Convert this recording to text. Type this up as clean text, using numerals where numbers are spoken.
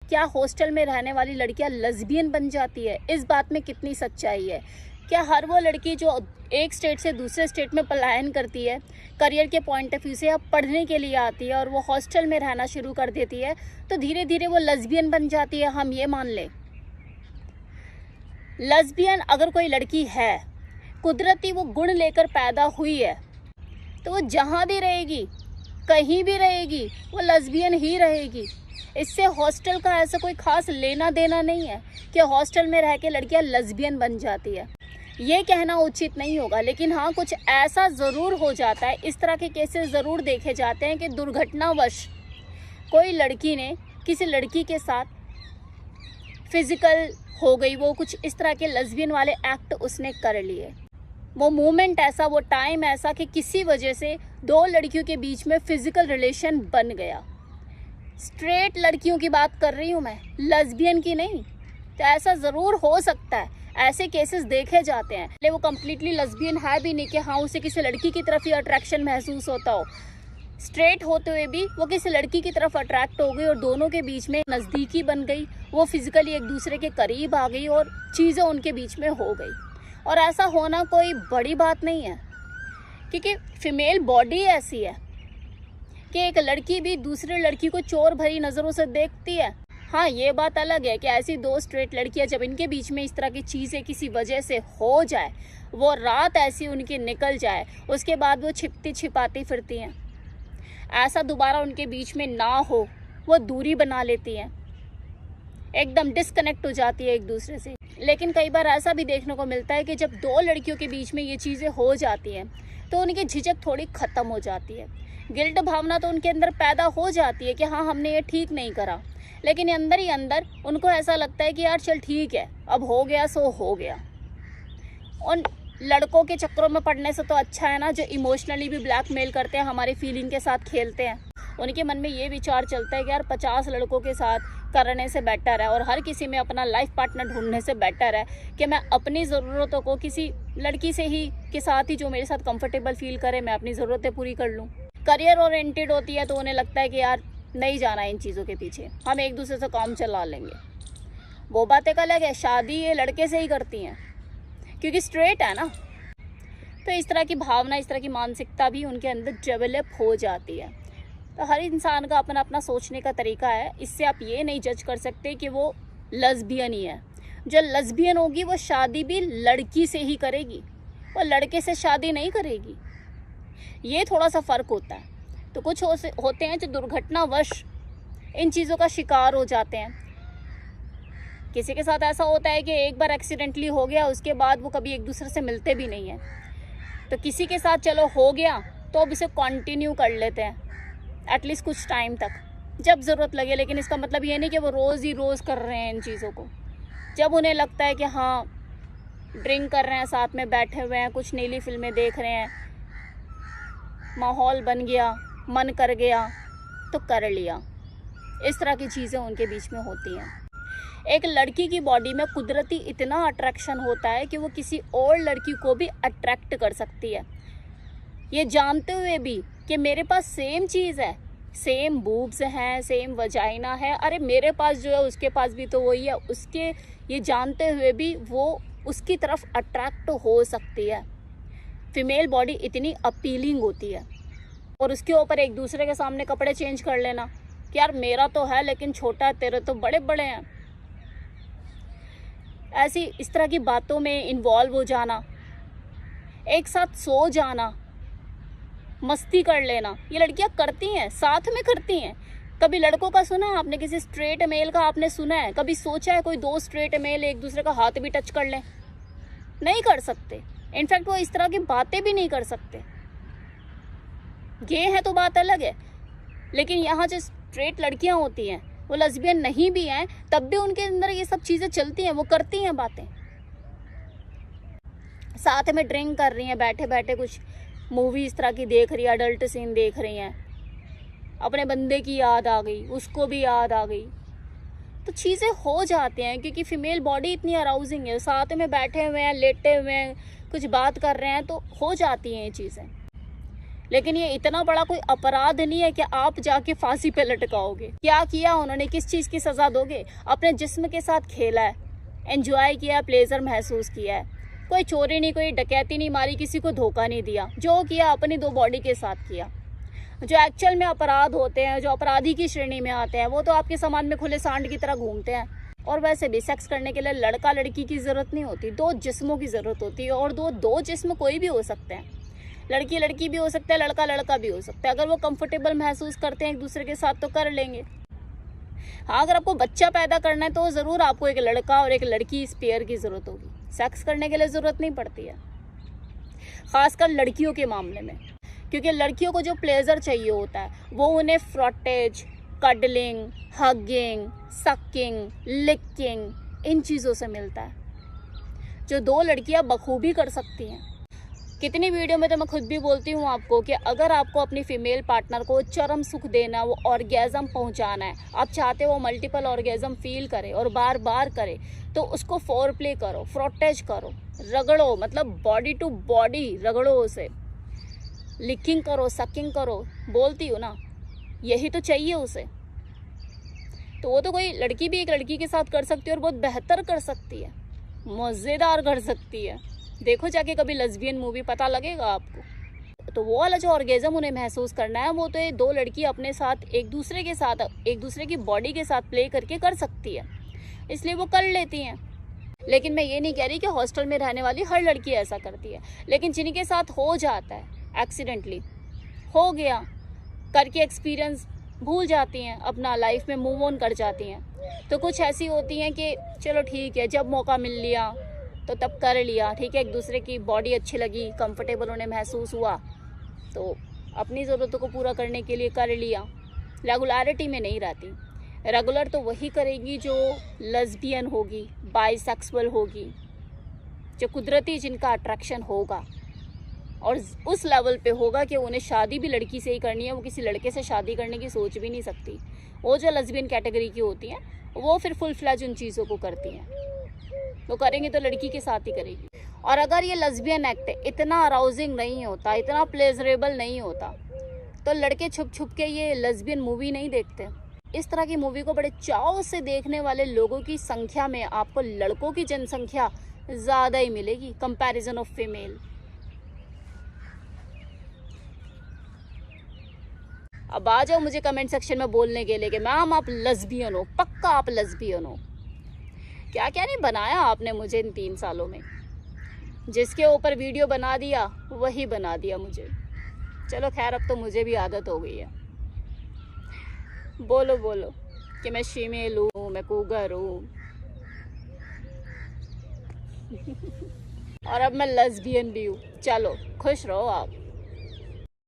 क्या हॉस्टल में रहने वाली लड़कियां लेस्बियन बन जाती है? इस बात में कितनी सच्चाई है? क्या हर वो लड़की जो एक स्टेट से दूसरे स्टेट में पलायन करती है, करियर के पॉइंट ऑफ व्यू से या पढ़ने के लिए आती है और वो हॉस्टल में रहना शुरू कर देती है, तो धीरे धीरे वो लेस्बियन बन जाती है? हम ये मान लें, लेस्बियन अगर कोई लड़की है, कुदरती वो गुण लेकर पैदा हुई है, तो वो जहाँ भी रहेगी, कहीं भी रहेगी, वो लेस्बियन ही रहेगी। इससे हॉस्टल का ऐसा कोई खास लेना देना नहीं है कि हॉस्टल में रह के लड़कियां लेस्बियन बन जाती है। ये कहना उचित नहीं होगा, लेकिन हाँ, कुछ ऐसा ज़रूर हो जाता है। इस तरह के केसेस ज़रूर देखे जाते हैं कि दुर्घटनावश कोई लड़की ने किसी लड़की के साथ फिजिकल हो गई, वो कुछ इस तरह के लेस्बियन वाले एक्ट उसने कर लिए। वो मोमेंट ऐसा, वो टाइम ऐसा कि किसी वजह से दो लड़कियों के बीच में फिजिकल रिलेशन बन गया। स्ट्रेट लड़कियों की बात कर रही हूँ मैं, लेस्बियन की नहीं। तो ऐसा ज़रूर हो सकता है, ऐसे केसेस देखे जाते हैं। ले वो कम्प्लीटली लेस्बियन है भी नहीं कि हाँ उसे किसी लड़की की तरफ ही अट्रैक्शन महसूस होता हो। स्ट्रेट होते हुए भी वो किसी लड़की की तरफ अट्रैक्ट हो गई और दोनों के बीच में नज़दीकी बन गई, वो फिजिकली एक दूसरे के करीब आ गई और चीज़ें उनके बीच में हो गई। और ऐसा होना कोई बड़ी बात नहीं है, क्योंकि फीमेल बॉडी ऐसी है कि एक लड़की भी दूसरे लड़की को चोर भरी नज़रों से देखती है। हाँ, ये बात अलग है कि ऐसी दो स्ट्रेट लड़कियां जब इनके बीच में इस तरह की चीज़ें किसी वजह से हो जाए, वो रात ऐसी उनकी निकल जाए, उसके बाद वो छिपती छिपाती फिरती हैं, ऐसा दोबारा उनके बीच में ना हो, वो दूरी बना लेती हैं, एकदम डिस्कनेक्ट हो जाती है एक दूसरे से। लेकिन कई बार ऐसा भी देखने को मिलता है कि जब दो लड़कियों के बीच में ये चीज़ें हो जाती हैं तो उनकी झिझक थोड़ी ख़त्म हो जाती है। गिल्ट भावना तो उनके अंदर पैदा हो जाती है कि हाँ, हमने ये ठीक नहीं करा, लेकिन अंदर ही अंदर उनको ऐसा लगता है कि यार चल ठीक है, अब हो गया सो हो गया। उन लड़कों के चक्करों में पड़ने से तो अच्छा है ना, जो इमोशनली भी ब्लैकमेल करते हैं, हमारी फीलिंग के साथ खेलते हैं। उनके मन में ये विचार चलता है कि यार 50 लड़कों के साथ करने से बेटर है और हर किसी में अपना लाइफ पार्टनर ढूंढने से बेटर है कि मैं अपनी ज़रूरतों को किसी लड़की से ही के साथ ही जो मेरे साथ कंफर्टेबल फील करे, मैं अपनी ज़रूरतें पूरी कर लूँ। करियर ओरिएंटेड होती है तो उन्हें लगता है कि यार नहीं जाना इन चीज़ों के पीछे, हम एक दूसरे से काम चला लेंगे। वो बात एक अलग है, शादी ये लड़के से ही करती हैं क्योंकि स्ट्रेट है ना। तो इस तरह की भावना, इस तरह की मानसिकता भी उनके अंदर डेवलप हो जाती है। तो हर इंसान का अपना अपना सोचने का तरीका है, इससे आप ये नहीं जज कर सकते कि वो लेस्बियन ही है। जो लेस्बियन होगी वो शादी भी लड़की से ही करेगी, वो लड़के से शादी नहीं करेगी। ये थोड़ा सा फ़र्क होता है। तो कुछ होते हैं जो दुर्घटनावश इन चीज़ों का शिकार हो जाते हैं। किसी के साथ ऐसा होता है कि एक बार एक्सीडेंटली हो गया, उसके बाद वो कभी एक दूसरे से मिलते भी नहीं हैं। तो किसी के साथ चलो हो गया तो अब इसे कंटिन्यू कर लेते हैं एटलीस्ट कुछ टाइम तक, जब ज़रूरत लगे। लेकिन इसका मतलब ये नहीं कि वो रोज़ ही रोज़ कर रहे हैं इन चीज़ों को। जब उन्हें लगता है कि हाँ, ड्रिंक कर रहे हैं, साथ में बैठे हुए हैं, कुछ नीली फिल्में देख रहे हैं, माहौल बन गया, मन कर गया तो कर लिया। इस तरह की चीज़ें उनके बीच में होती हैं। एक लड़की की बॉडी में कुदरती इतना अट्रैक्शन होता है कि वो किसी और लड़की को भी अट्रैक्ट कर सकती है, ये जानते हुए भी कि मेरे पास सेम चीज़ है, सेम बूब्स हैं, सेम वजाइना है, अरे मेरे पास जो है उसके पास भी तो वही है, उसके ये जानते हुए भी वो उसकी तरफ अट्रैक्ट हो सकती है। फीमेल बॉडी इतनी अपीलिंग होती है। और उसके ऊपर एक दूसरे के सामने कपड़े चेंज कर लेना कि यार मेरा तो है लेकिन छोटा है, तेरे तो बड़े बड़े हैं, ऐसी इस तरह की बातों में इन्वॉल्व हो जाना, एक साथ सो जाना, मस्ती कर लेना, ये लड़कियां करती हैं, साथ में करती हैं। कभी लड़कों का सुना है आपने, किसी स्ट्रेट मेल का आपने सुना है? कभी सोचा है कोई दो स्ट्रेट मेल एक दूसरे का हाथ भी टच कर लें? नहीं कर सकते। इनफैक्ट वो इस तरह की बातें भी नहीं कर सकते। गे है तो बात अलग है, लेकिन यहाँ जो स्ट्रेट लड़कियां होती हैं वो लेस्बियन नहीं भी हैं, तब भी उनके अंदर ये सब चीज़ें चलती हैं, वो करती हैं बातें, साथ में ड्रिंक कर रही हैं, बैठे बैठे कुछ मूवी इस तरह की देख रही है, अडल्ट सीन देख रही हैं, अपने बंदे की याद आ गई, उसको भी याद आ गई, तो चीज़ें हो जाती हैं क्योंकि फीमेल बॉडी इतनी अराउजिंग है। साथ में बैठे हुए हैं, लेटे हुए हैं, कुछ बात कर रहे हैं तो हो जाती हैं ये चीज़ें। लेकिन ये इतना बड़ा कोई अपराध नहीं है कि आप जाके फांसी पे लटकाओगे। क्या किया उन्होंने, किस चीज़ की सज़ा दोगे? अपने जिस्म के साथ खेला है, एंजॉय किया, प्लेजर महसूस किया है। कोई चोरी नहीं, कोई डकैती नहीं मारी, किसी को धोखा नहीं दिया। जो किया अपनी दो बॉडी के साथ किया। जो एक्चुअल में अपराध होते हैं, जो अपराधी की श्रेणी में आते हैं, वो तो आपके समाज में खुले सांड की तरह घूमते हैं। और वैसे भी सेक्स करने के लिए लड़का लड़की की ज़रूरत नहीं होती, दो जिस्मों की ज़रूरत होती है। और दो जिस्म कोई भी हो सकते हैं, लड़की लड़की भी हो सकता है, लड़का लड़का भी हो सकता है। अगर वो कंफर्टेबल महसूस करते हैं एक दूसरे के साथ तो कर लेंगे। हाँ, अगर आपको बच्चा पैदा करना है तो ज़रूर आपको एक लड़का और एक लड़की स्पेयर की ज़रूरत होगी। सेक्स करने के लिए ज़रूरत नहीं पड़ती है, ख़ासकर लड़कियों के मामले में, क्योंकि लड़कियों को जो प्लेजर चाहिए होता है वो उन्हें फ्रॉटेज, कडलिंग, हगिंग, सकिंग, लिकिंग, इन चीज़ों से मिलता है, जो दो लड़कियां बखूबी कर सकती हैं। कितनी वीडियो में तो मैं खुद भी बोलती हूँ आपको कि अगर आपको अपनी फीमेल पार्टनर को चरम सुख देना, वो ऑर्गेज़म पहुँचाना है, आप चाहते हो मल्टीपल ऑर्गेज़म फील करे और बार बार करे, तो उसको फोर प्ले करो, फ्रॉटेज करो, रगड़ो, मतलब बॉडी टू बॉडी रगड़ो उसे, लिकिंग करो, सकिंग करो। बोलती हूँ ना, यही तो चाहिए उसे। तो वो तो कोई लड़की भी एक लड़की के साथ कर सकती है और बहुत बेहतर कर सकती है, मज़ेदार कर सकती है। देखो जाके कभी लेस्बियन मूवी, पता लगेगा आपको। तो वो वाला जो ऑर्गेज़म उन्हें महसूस करना है, वो तो ये दो लड़की अपने साथ एक दूसरे के साथ, एक दूसरे की बॉडी के साथ प्ले करके कर सकती है, इसलिए वो कर लेती हैं। लेकिन मैं ये नहीं कह रही कि हॉस्टल में रहने वाली हर लड़की ऐसा करती है, लेकिन जिनके साथ हो जाता है, एक्सीडेंटली हो गया, करके एक्सपीरियंस भूल जाती हैं, अपना लाइफ में मूव ऑन कर जाती हैं। तो कुछ ऐसी होती हैं कि चलो ठीक है, जब मौका मिल लिया तो तब कर लिया, ठीक है, एक दूसरे की बॉडी अच्छी लगी, कंफर्टेबल उन्हें महसूस हुआ, तो अपनी ज़रूरतों को पूरा करने के लिए कर लिया। रेगुलरिटी में नहीं रहती। रेगुलर तो वही करेगी जो लेस्बियन होगी, बाइसेक्सुअल होगी, जो कुदरती जिनका अट्रैक्शन होगा और उस लेवल पे होगा कि उन्हें शादी भी लड़की से ही करनी है, वो किसी लड़के से शादी करने की सोच भी नहीं सकती। वो जो लेस्बियन कैटेगरी की होती हैं वो फिर फुल फ्लैज उन चीज़ों को करती हैं, वो करेंगे तो लड़की के साथ ही करेगी। और अगर ये लेस्बियन एक्ट इतना अराउजिंग नहीं होता, इतना प्लेजरेबल नहीं होता, तो लड़के छुप छुप के ये लेस्बियन मूवी नहीं देखते। इस तरह की मूवी को बड़े चाव से देखने वाले लोगों की संख्या में आपको लड़कों की जनसंख्या ज़्यादा ही मिलेगी कंपैरिजन ऑफ फीमेल। अब आ जाओ मुझे कमेंट सेक्शन में बोलने के लिए कि मैम आप लेस्बियन हो, पक्का आप लेस्बियन हो। क्या क्या नहीं बनाया आपने मुझे इन 3 सालों में, जिसके ऊपर वीडियो बना दिया वही बना दिया मुझे। चलो खैर, अब तो मुझे भी आदत हो गई है। बोलो बोलो कि मैं फीमेल हूँ, मैं कूगर हूँ और अब मैं लेस्बियन भी हूँ। चलो खुश रहो आप।